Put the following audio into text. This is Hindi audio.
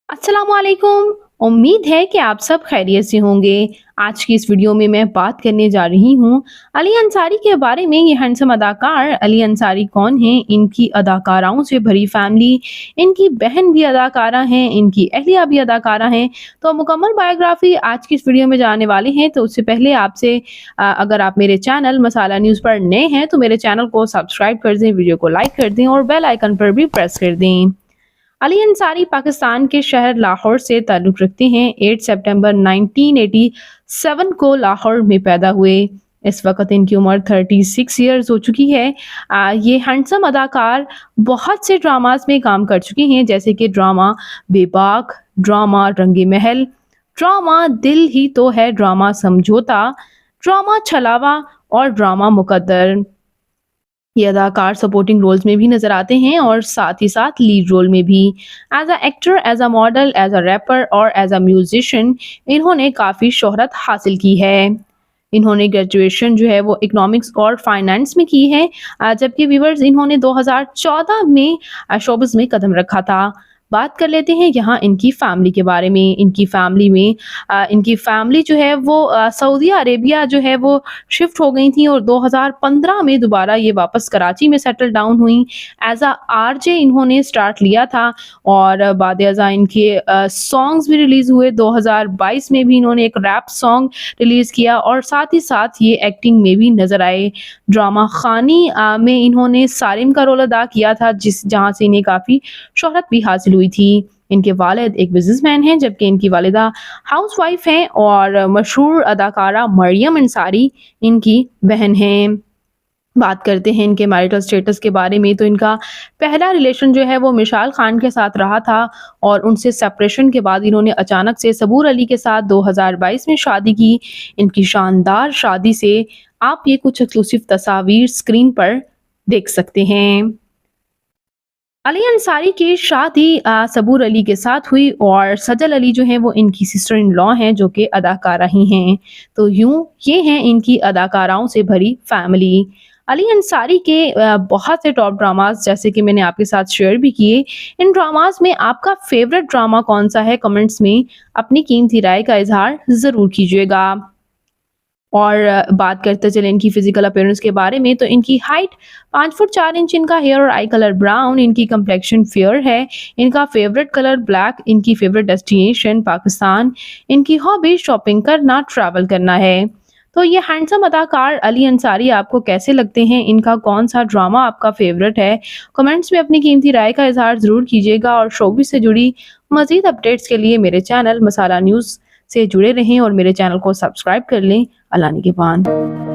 अस्सलामुअलैकुम। उम्मीद है कि आप सब खैरियत से होंगे। आज की इस वीडियो में मैं बात करने जा रही हूँ अली अंसारी के बारे में। ये हैंडसम अदाकार अली अंसारी कौन हैं, इनकी अदाकाराओं से भरी फैमिली, इनकी बहन भी अदाकारा हैं, इनकी अहलिया भी अदाकारा हैं। तो मुकम्मल बायोग्राफी आज की इस वीडियो में जानने वाले हैं। तो उससे पहले आपसे अगर आप मेरे चैनल मसाला न्यूज़ पर नए हैं तो मेरे चैनल को सब्सक्राइब कर दें, वीडियो को लाइक कर दें और बेल आइकन पर भी प्रेस कर दें। अली अंसारी पाकिस्तान के शहर लाहौर से ताल्लुक़ रखते हैं। 8 सितंबर 1987 को लाहौर में पैदा हुए। इस वक्त इनकी उम्र 36 ईयर्स हो चुकी है। ये हैंडसम अदाकार बहुत से ड्रामास में काम कर चुके हैं, जैसे कि ड्रामा बेबाक, ड्रामा रंगे महल, ड्रामा दिल ही तो है, ड्रामा समझौता, ड्रामा छलावा और ड्रामा मुकद्दर। ये अदाकार सपोर्टिंग रोल्स में भी नजर आते हैं और साथ ही साथ लीड रोल में भी। As a actor, as a model, as a rapper और एज अ म्यूजिशियन इन्होंने काफ़ी शोहरत हासिल की है। इन्होंने ग्रेजुएशन जो है वो इकोनॉमिक्स और फाइनेंस में की है, जबकि व्यूअर्स इन्होंने 2014 में शोबिस में कदम रखा था। बात कर लेते हैं यहाँ इनकी फैमिली के बारे में। इनकी फैमिली में इनकी फैमिली जो है वो सऊदी अरेबिया जो है वो शिफ्ट हो गई थी और 2015 में दोबारा ये वापस कराची में सेटल डाउन हुई। एज अ आरजे इन्होंने स्टार्ट लिया था और बाद अज़ा इनके सॉन्ग्स भी रिलीज़ हुए। 2022 में भी इन्होंने एक रैप सॉन्ग रिलीज़ किया और साथ ही साथ ये एक्टिंग में भी नज़र आए। ड्रामा खानी में इन्होंने सालिम का रोल अदा किया था, जहाँ से इन्हें काफ़ी शोहरत भी हासिल हुई थी। इनके वालिद एक बिजनेसमैन हैं, जबकि इनकी वालिदा हाउसवाइफ हैं और मशहूर अदाकारा मरियम अंसारी इनकी बहन हैं। बात करते हैं इनके मैरिटल स्टेटस के बारे में। तो इनका पहला रिलेशन जो है वो मिशाल खान के साथ रहा था और उनसे सेपरेशन के बाद इन्होंने अचानक से सबूर अली के साथ 2022 में शादी की। इनकी शानदार शादी से आप ये कुछ एक्सक्लूसिव तस्वीर स्क्रीन पर देख सकते हैं। अली अंसारी की शादी सबूर अली के साथ हुई और सजल अली जो है वो इनकी सिस्टर इन लॉ हैं, जो कि अदाकारा ही हैं। तो यूं ये हैं इनकी अदाकाराओं से भरी फैमिली। अली अंसारी के बहुत से टॉप ड्रामास जैसे कि मैंने आपके साथ शेयर भी किए। इन ड्रामास में आपका फेवरेट ड्रामा कौन सा है, कमेंट्स में अपनी कीमती राय का इजहार ज़रूर कीजिएगा। और बात करते चले इनकी फिजिकल अपीयरेंस के बारे में। तो इनकी हाइट 5 फुट 4 इंच, इनका हेयर और आई कलर ब्राउन, इनकी कंप्लेक्शन फेयर है, इनका फेवरेट कलर ब्लैक, इनकी फेवरेट डेस्टिनेशन पाकिस्तान, इनकी हॉबी शॉपिंग करना, ट्रैवल करना है। तो ये हैंडसम अदाकार अली अंसारी आपको कैसे लगते हैं, इनका कौन सा ड्रामा आपका फेवरेट है, कमेंट्स में अपनी कीमती राय का इजहार ज़रूर कीजिएगा। और शोबिज़ से जुड़ी मज़ीद अपडेट्स के लिए मेरे चैनल मसाला न्यूज़ से जुड़े रहें और मेरे चैनल को सब्सक्राइब कर लें। अल्लाह निगहबान।